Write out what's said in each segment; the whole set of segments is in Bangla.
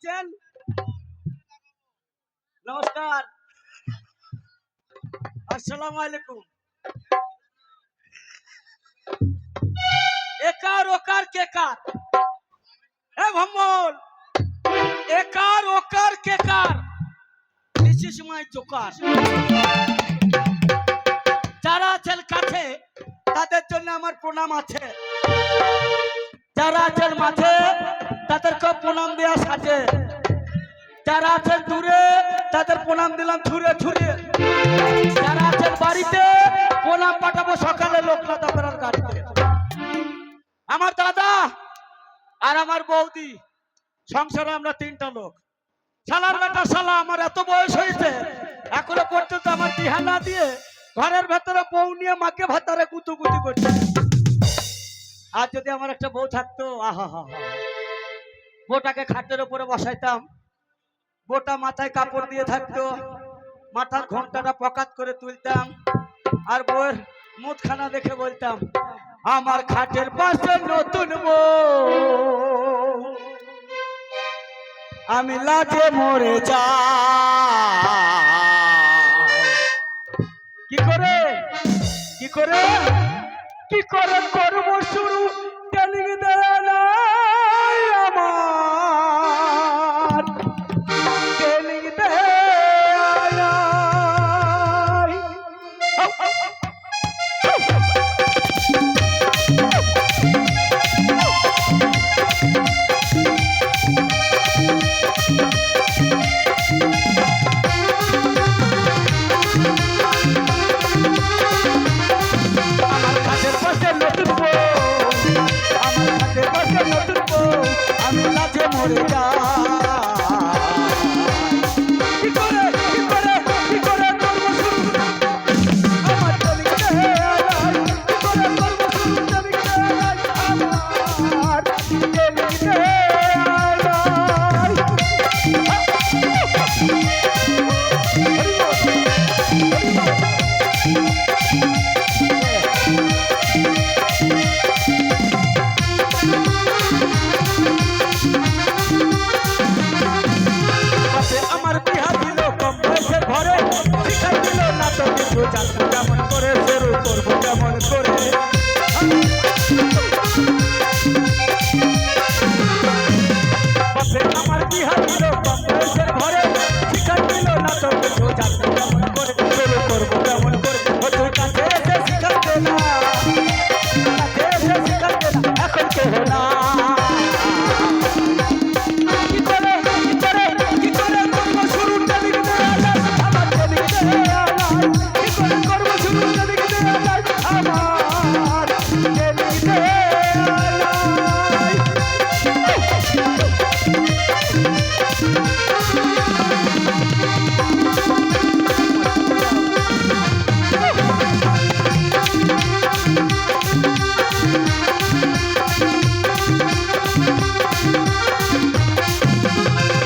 আছেন? নমস্কার, আসসালামু আলাইকুম। একার ওকার কেকার, এ ভম্বল, একার ওকার কেকার, বিশেষ সময় জোকার। যারা আছেন কাছে তাদের জন্য আমার প্রণাম আছে, যারা আছেন মাঝে তাদেরকে প্রণাম দেওয়া সাজে, যারা আছেন দূরে তাদের প্রণাম দিলাম ছুঁড়ে ছুঁড়ে, যারা আছেন বাড়িতে প্রণাম পাঠাবো সকালে লোকনাথ আপনার গাড়িতে। আমার দাদা আর আমার বৌদি, সংসারে আমরা তিনটা লোক। শালার বেটা শালা, আমার এত বয়স হয়েছে এখনো পর্যন্ত আমার বিহা না দিয়ে ঘরের ভেতরে বউ নিয়ে মাকে ভাতারে গুতুগুতি করছে। আর যদি আমার একটা বউ থাকতো, আহা হা হা, বউটাকে খাটের উপরে বসাইতাম, বউটা মাথায় কাপড় দিয়ে থাকতো, মাথার ঘোমটাটা পকাত করে তুলতাম, আর বউয়ের মুখখানা দেখে বলতাম, আমার খাটের পাশে নতুন বউ, আমি লাজে মরে যাই। কি করে কি করে কি করে করব শুরু, ট্রেনিং দেয় নাই আমার, ট্রেনিং দেয় নাই। আমার খাটের পাশে নতুন বউ, আমার খাটের পাশে নতুন বউ, আমি লাজে মরে যাই। কি করে কি করে কি করে করবো শুরু, আমার ট্রেনিং দেয় নাই। কি করে করবো শুরু, ট্রেনিং দেয় নাই আমার, ট্রেনিং দেয় নাই। আমার বিহা দিল কম বয়সের ঘরে, শিখাই দিল না তো কিছু, জানবো কেমন করে শুরু করবো কেমন করে। আমার বিহা দিল কম বয়সের ঘরে, শিখাই দিল না তো কিছু, জানবো কেমন করে শুরু করবো কেমন করে। ওদের কাছে এসে শিখাতে না, কাছে এসে শিখাতে না, এখন কেহ না। কি করে কি করে কি করে করবো শুরু, ট্রেনিং দেয়া নাই আমার, ট্রেনিং দেয়া নাই। কি করে করবো শুরু, ট্রেনিং দেয়া নাই আমার, ট্রেনিং দেয়া নাই।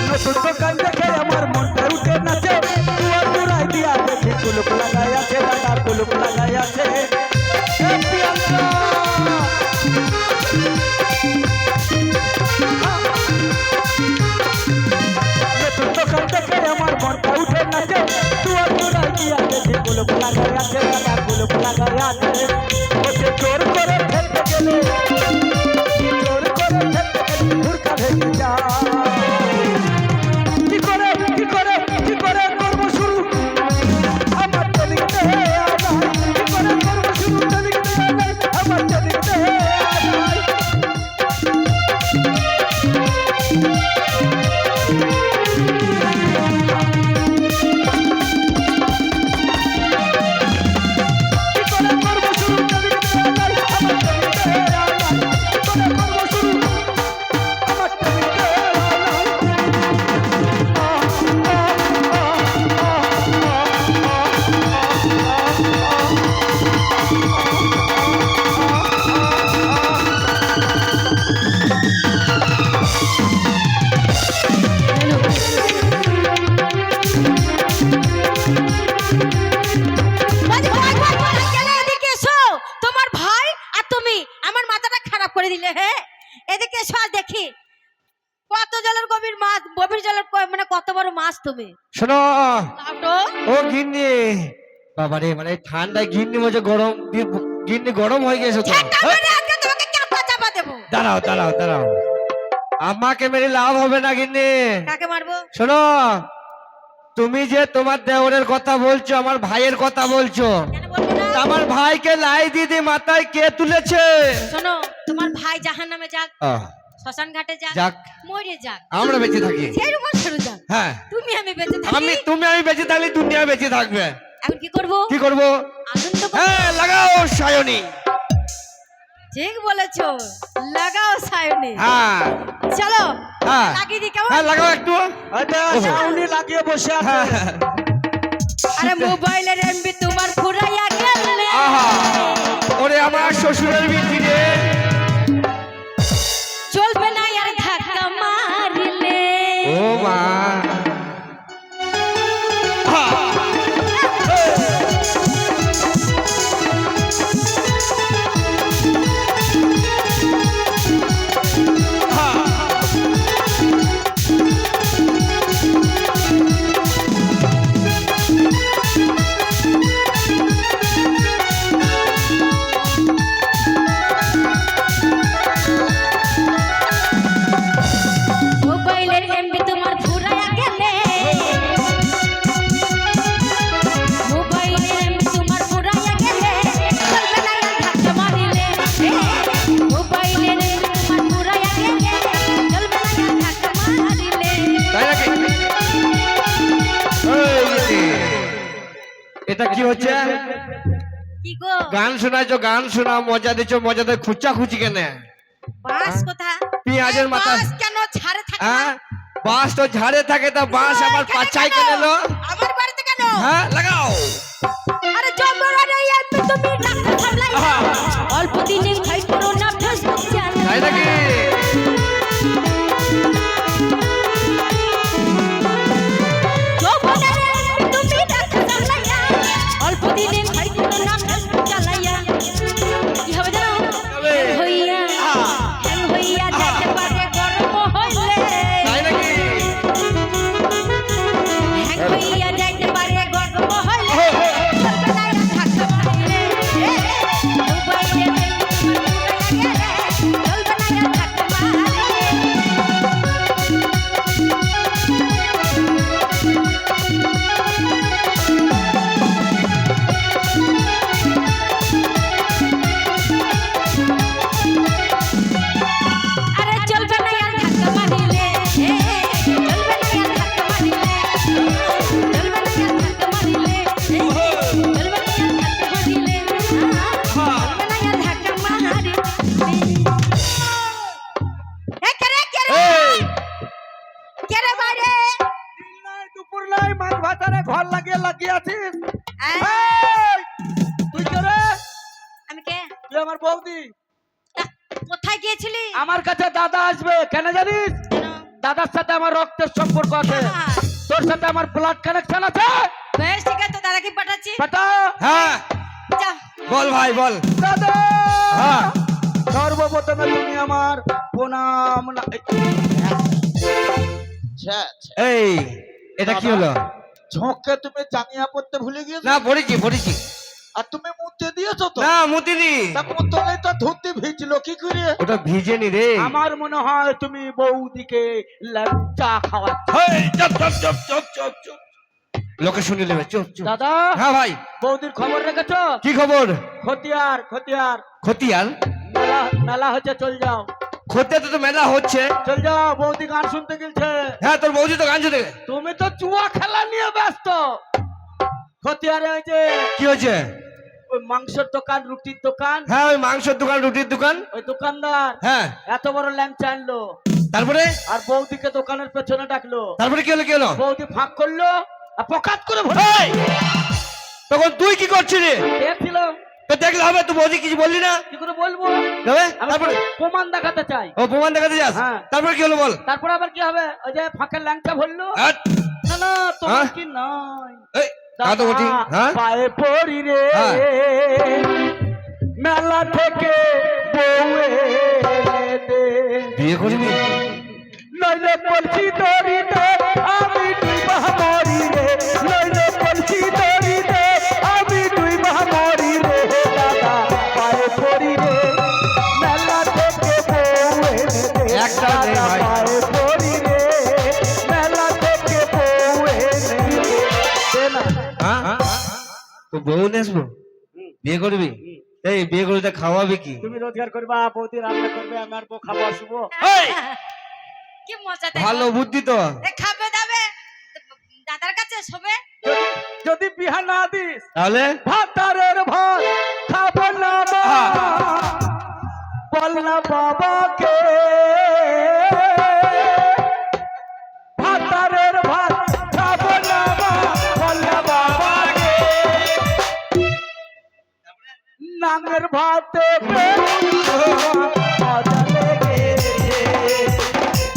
নতুন দোকান দেখে আমার মনটা উঠে নাচে, দুয়ার দুরাই দিয়া দেখি কুলুপ লাগাই আছে, দাদা কুলুপ লাগাই আছে। এ প্রিয়াঙ্কা, নতুন দোকান দেখে আমার মনটা উঠে নাচে, দুয়ার দুরাই দিয়া দেখি কুলুপ লাগাই আছে, দাদা কুলুপ লাগাই আছে। ওকে জোর করে ফেলতে গেলে, জোর করে ফেলতে গেলে হুড়কা ভেঙে যায়। কি করে কি করে কি করে করবো শুরু, আমার ট্রেনিং দেয়া নাই। কি করে করবো শুরু, ট্রেনিং দেয়া নাই আমার, ট্রেনিং দেয়া নাই। কি করে করবো শুরু, ট্রেনিং তুমি শোনো লাউটো ও গিন্নি, বাবারে মানে ঠান্ডায় গিন্নি মজা গরম, গিন্নি গরম হয়ে গেছে তো। ঠেকা মেরে আজকে তোমাকে চাপা চাপা দেবো। দাঁড়াও দাঁড়াও দাঁড়াও, আমাকে মেরে লাভ হবে না গিন্নি। কাকে মারবো? শোনো, তুমি যে তোমার দেওরের কথা বলছো, আমার ভাইয়ের কথা বলছো, কেন বলবো না? আমার ভাইকে লাই দিদি মাথায় কে তুলেছে? শোনো, তোমার ভাই জাহান্নামে যাক, আহ, শ্মশান ঘাটে যাক, যাক, মরে যাক, আমরা বেঁচে থাকি। সেরকম শুরু যাক, হ্যাঁ, তুমি আমি বেঁচে আমি থাকি। তুমি আমি বেঁচে থাকলে দুনিয়া বেঁচে থাকবে। এখন কি করবো? কি করবো? আগুন তো করবো। হ্যাঁ, লাগাও সায়নী। ঠিক বলেছো, লাগাও সায়নে। হ্যাঁ চলো হ্যাঁ লাগিয়ে দি কেমন? হ্যাঁ, লাগাও একটু। আচ্ছা, সাউনি লাগিয়ে বসে আছে। হ্যাঁ, আরে মোবাইলের এমবি তোমার ফুরাইয়া গেলে। আহা, ওরে আমার শ্বশুরের বিটি রে। চলবে না আর ধাক্কা মারলে। ও মা, মোবাইলের এমবি তোমার ফুরাইয়া গেলে। মোবাইলের এমবি তোমার ফুরাইয়া গেলে। চলবে না আর ধাক্কা মারিলে। মোবাইলের এমবি তোমার ফুরাইয়া গেলে। চলবে না আর ধাক্কা মারিলে। তাই নাকি? এই, এটা কি হচ্ছে? কি গো? গান শোনাইছো, গান শোনা, মজা দিচ্ছ, মজা দিয়ে খুচা খুচি কেন? বাস কথা? পেঁয়াজের মাথা। বাস কেন ছাড়ে থাকে? হ্যাঁ, বাঁশ তো ঝাড়ে থাকে, তা বাঁশ আমার পাছায় কেন এলো? আমার বাড়িতে কেন? হ্যাঁ, লাগাও। আরে জবরারে এমবি তুমি রাখতে থামলাইয়া। অল্প দিনে খাই করো না ফেসবুক চ্যানেল। তাই নাকি? অল্প দিনে খাই করো না ফেসবুক চালাইয়া। কি হবে জানো? হবে। হ্যাং হইয়া যাইতে পারে গরম হইলে। তাই নাকি? হ্যাং হইয়া যাইতে পারে গরম হইলে। চলবে না আর ধাক্কা মারিলে। মোবাইলে চলবে না আর ধাক্কা মারিলে। আরে চলবে না আর ধাক্কা মারিলে। চলবে না আর ধাক্কা মারিলে। চলবে না আর ধাক্কা মারিলে। চলবে না আর ধাক্কা মারিলে। চলবে না আর ধাক্কা মারিলে। এ কে রে? এই, কে রে বাইরে? দিন নাই, দুপুর নাই, মাছ ভাতারে ঘর লাগিয়ে লাগিয়ে আছিস। আয়, এই, তুই কে রে? আমি কে? তুই আমার বৌদি। তা- কোথায় গিয়েছিলি? আমার কাছে দাদা আসবে, কেন জানিস? কেন? দাদার সাথে আমার রক্তের সম্পর্ক আছে, হ্যাঁ। তোর সাথে আমার ব্লাড কানেকশন আছে। বেশ ঠিক আছে, তো দাদাকে পাঠাচ্ছি। বেটা, হ্যাঁ, যা। বল ভাই বল। দাদা, হ্যাঁ। সর্বপ্রথমে তুমি আমার প্রণাম এই, এটা কি হলো? ঝোঁকে তুমি জাঙ্গিয়া পড়তে ভুলে গিয়েছো, না, পড়েছি পড়েছি। আর তুমি মুতে দিয়েছো তো। না, মুতিনি। তা মুতলে তো ধুতি ভিজলো কি করে? ওটা ভিজেনি রে। আমার মনে হয় তুমি বৌদিকে চা খাওয়াচ্ছ। হেই, চুপ চুপ চুপ চুপ চুপ চুপ। লোকে শুনে নেবে, চুপ চুপ। দাদা, হ্যাঁ ভাই, বৌদির খবর রেখেছো? কি খবর? খতিয়ার খতিয়ার খতিয়ার? মেলা মেলা হচ্ছে, চল যাও খতিয়াতে তো মেলা হচ্ছে। চল যাও, বৌদি গান শুনতে গেছে। হ্যাঁ, তোর বৌদি তো গান শুনে। তুমি তো জুয়া খেলা নিয়ে ব্যস্ত। খতিয়ারে ওই যে কি হয়েছে? ওই মাংসের দোকান, রুটির দোকান, হ্যাঁ, ওই মাংসের দোকান, রুটির দোকান। ওই দোকানদার হ্যাঁ, এত বড় ল্যাংচা আনলো, তারপরে? আর বৌদিকে দোকানের পেছনে ডাকলো। তারপরে কি হলো কি হলো? বৌদি ফাঁক করলো আর পকাত করে ভরে এই, তখন তুই কি করছিলি? দেখছিল। তো দেখলে হবে, তুই বৌদি কিছু বললি না? কি করে বলবো? তবে আমি তারপরে? প্রমাণ দেখাতে চাই। ও, প্রমাণ দেখাতে যাস? হ্যাঁ। তারপরে কি হলো বল? তারপর আবার কি হবে? ওই যে ফাঁকের ল্যাংচা ভরলো। হাট। না না, তোমার হ্যাঁ? কি নাই? এই, তা তো বটি। হ্যাঁ, পায়ে পড়ি রে, হ্যাঁ। মেলা থেকে বউ এনে দে। বিয়ে করবি? নইলে বলছি তোরিতে আমি ডিবাব না। হ্যাঁ তো বউ নিয়ে আসবো, বিয়ে করবি? এই বিয়ে করে তা খাওয়াবি কি? তুমি রোজগার করবা, বৌদি রান্না করবে, আমি আর বউ খাবো আসবো। এই, কি মজা তাই ভালো বল? বুদ্ধি তো। এ খাবে দাবে দাদার কাছে শোবে। যদি বিহা না দিস তাহলে ভাতারের ভাত খাবো না মা, বল না বাবাকে ভাতারের ভাত খাবো না মা, বল না বাবাকে নামের ভাতে মজা লেগেছে,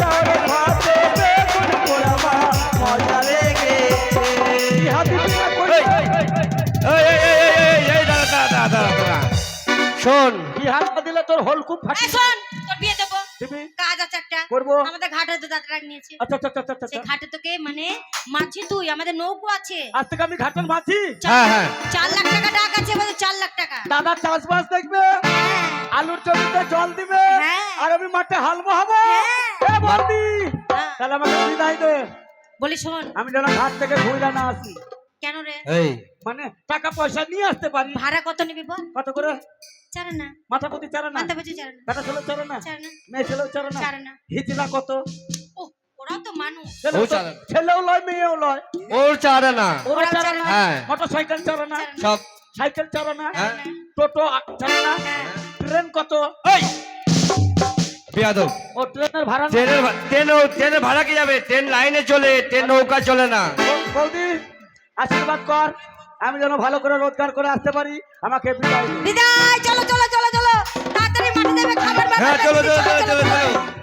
চাউলের ভাতে বেগুন পোড়া মা, মজা লেগেছে। বিহা দিবি না কই? এই দাদা দাদা দাদা শোন, বিহা না দিলে তোর হলকুপ ফাটি এই শোন তোর বিয়ে দেবো, দিবি। কাজ আছে একটা করবো। আমাদের ঘাটে তো দাদা রাখ নিয়েছে, আচ্ছা আচ্ছা আচ্ছা আচ্ছা, সেই আচ্ছা। ঘাটে তোকে মানে মাঝি তুই আমাদের নৌকো আছে, আজ থেকে আমি ঘাটের মাঝি। হ্যাঁ, হ্যাঁ। 4 লাখ টাকা ডাক আছে বলে 4 লাখ টাকা। দাদা চাষবাস দেখবে, আলুর জমিতে জল দিবে, হ্যাঁ। আর আমি মাঠে হাল বহাবো। হ্যাঁ। এ বৌদি, হ্যাঁ। তাহলে আমাকে বিদায় দে, বলি শোন আমি যেন ঘাট থেকে ঘুরে না আসি, কেন রে এই মানে টাকা পয়সা নিয়ে আসতে পারি। ভাড়া কত নিবি বল? কত করে? চারে না মাথা প্রতি চারা না, মাথা পিছু চারে না বেটা ছেলে চারা না, চারে না মেয়ে ছেলেও চারা না, চারে না। হিজলা কত? ও ওরাও তো মানুষ। ছেলেও ও চারা না। ছেলেও লয়, মেয়েও লয়, ওর চারে না, ওরা ওরাও চারা চারা না, না। হ্যাঁ মোটর সাইকেল চারা না, চারে না। সব সাইকেল চারা না, হ্যাঁ। টোটো চারা না, হ্যাঁ। ট্রেন কত? এই বিয়াদব, ও ট্রেনের ভাড়া না। ট্রেনের ভাড়া কি যাবে? ট্রেন লাইনে চলে, ট্রেন নৌকা চলে না। বৌদি আশীর্বাদ কর, আমি যেন ভালো করে রোজগার করে আসতে পারি, আমাকে বিদায় দে। বিদায়, চলো চলো চলো চলো, তাড়াতাড়ি মাঠে যাবে খাবার হ্যাঁ বানাবে। চলো চলো চলো চলো চলো